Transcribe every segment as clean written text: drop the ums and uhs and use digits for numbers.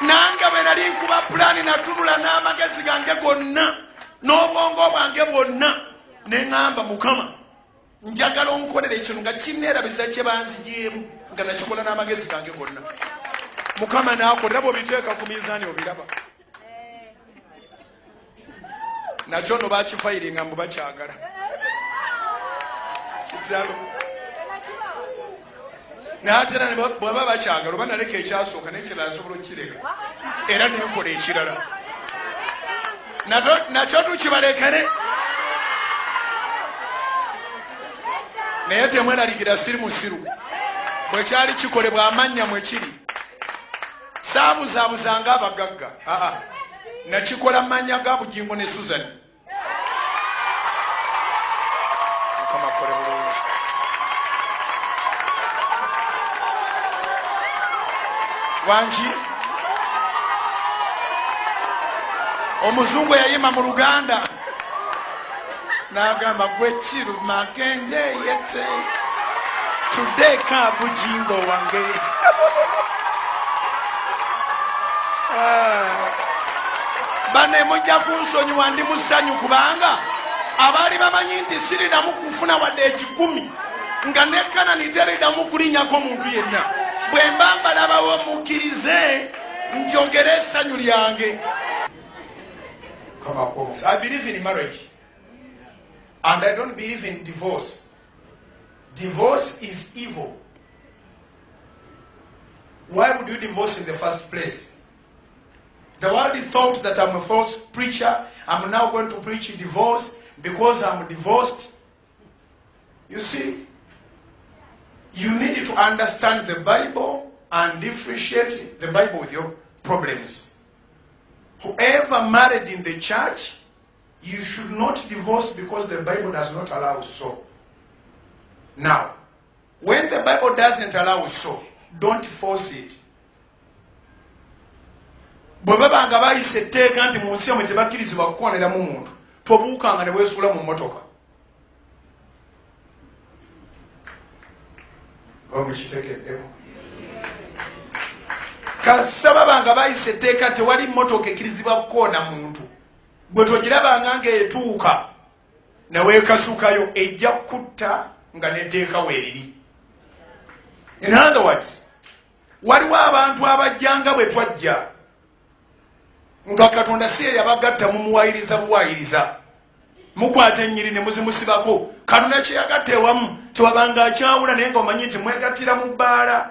Nanga bwe nali nkuba pulaani natulula n'amagezi gange gonna n'obwongo bwange bwonna ne ŋŋamba Mukama njagala onkolera ekintu nga kinneerabiza kye banzigyemu nga nakikola n'amagezi gange gonna. Mukama n'akolera bw'obiteeka ku miizaani obiraba. Nakyo no bakifayiringa mbu bakyagala. Kitalo. N'atera bw'aba bakyagala oba naleka ekyasooka n'ekirala asobola okukireka era n'enkola ekirala. Nakyo tukibalekere. Naye temweraliikira siri musiru. Bwe kyali kikolebwa amannya mwe kiri. Saabuzaabuzanga abagagga. Nakikola mannya ga Bujjingo ne Suzan. Mukama akole bulungi. Wangi omuzungu yayima mu Luganda n'agamba gwe kiru magende yete tudeka Bujjingo wange. Bane mujja kunsonyiwa ndi musanyu kubanga abaali bamanyi nti siridamu kufuna wadde ekikumi nga nekanani teridamu kulinnyako muntu yenna. Bwe mba mbalabawo mukkirize njogere essanyu lyange. I believe in marriage and I don't believe in divorce. Divorce is evil. Why would you divorce in the first place? The world thought that I'm a false preacher. I'm now going to preach divorce because I'm divorced. You see, you need to understand the Bible and differentiate the Bible with your problems. Whoever married in the church, you should not divorce because the Bible does not allow so. Now, when the Bible doesn't allow so, don't force it. Bwe babanga bayise etteeka nti mu nsi yamwe tebakkirizibwa kukooneramu muntu, tobuukanga ne weesuula mu mmotoka. Omukitegeddemu. Kasa babanga bayise etteeka tewali mmotoka ekkirizibwa kukoona muntu. Bwe togirabanga ng'etuuka ne weekasukayo ejja kutta nga n'etteeka weeriri. In other words, waliwo abantu abajjanga bwe twajja nga Katonda si ye yabagatta mumuwayiriza buwayiriza. Mukwata ennyiri ne muzimusibako. Katonda kye yagatta ewamu tewabanga akyawula naye nga omanyi nti mwegattira mu bbaala.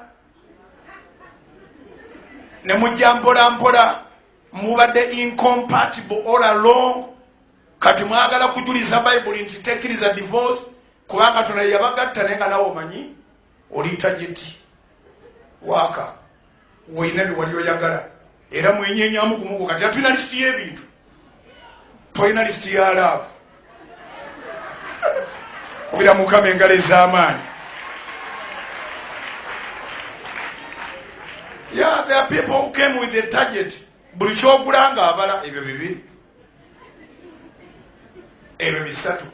Ne mujja mpola mpola mubadde incompatible all along. Kati mwagala kujuliza Bible nti tekkiriza divorce kubanga Katonda ye yabagatta naye nga nawe omanyi oli tageti waaka woyina bye wali oyagala. Era mwenyenyamu kumugo kati atulina listi y'ebintu. Toyina listi ya love. Kubira Mukama engalo ez'amaanyi. Yeah, there are people who came with a target. Buli kyogula nga abala ebyo bibiri. Ebyo bisatu.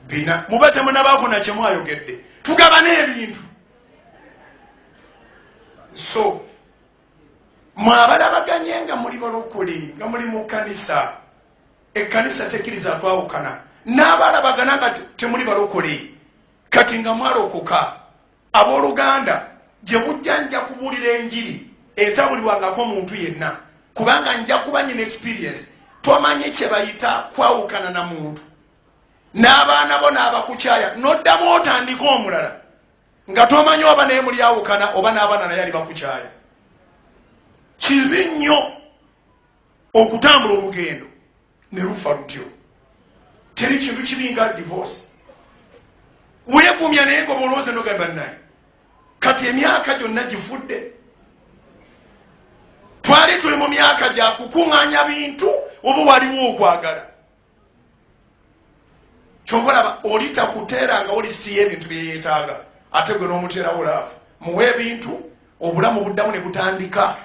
Bina. Mubate munabaako na kyemu ayogedde. Tugabane ebintu. So, mwabalabaganye nga muli balokole nga muli mu kkanisa. Ekkanisa tekkiriza kwawukana. N'abalabagana nga temuli balokole kati nga mwalokoka. Abooluganda gye bujja nja kubuulira enjiri etabulibwangako muntu yenna kubanga nja kuba nyina experience. Twamanyi kye bayita kwawukana na muntu. N'abaana bo n'abakukyaya n'oddamu otandika omulala nga tomanyi oba naye muli awukana oba n'abaana naye ali bakukyaya. Kibi nnyo okutambula olugendo ne lufa lutyo. Teri kintu kibi nga divorce. Weegumya naye nga olowooza n'ogamba naye kati emyaka gyonna gifudde. Twali tuli mu myaka gya kukuŋŋaanya bintu oba waliwo okwagala. Kyobalaba oli takuteeranga wo lisiti y'ebintu bye yeetaaga ate gwe n'omuteerawo laafu. Muwe ebintu obulamu buddamu ne butandika.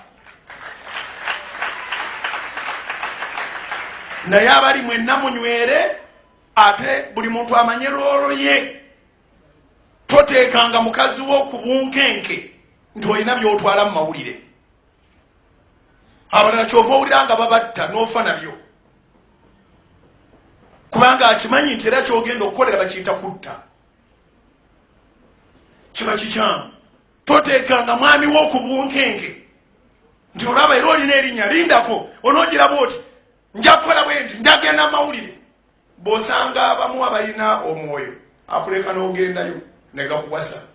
Naye abali mwenna munywere ate buli muntu amanye loolo ye. Toteekanga mukazi wo ku bunkenke nti olina by'otwala mu mawulire. abalala kyova owulira nga babatta n'ofa nabyo kubanga akimanyi nti era kyogenda okukolera bakiyita kutta. Kiba kikyamu. Toteekanga mwami wo ku bunkenke nti olaba era olina erinnya lindako onoogiraba oti nja kukola bwe nti njagenda mawulire. Bw'osanga abamu abalina omwoyo akuleka n'ogendayo ne gakuwasa.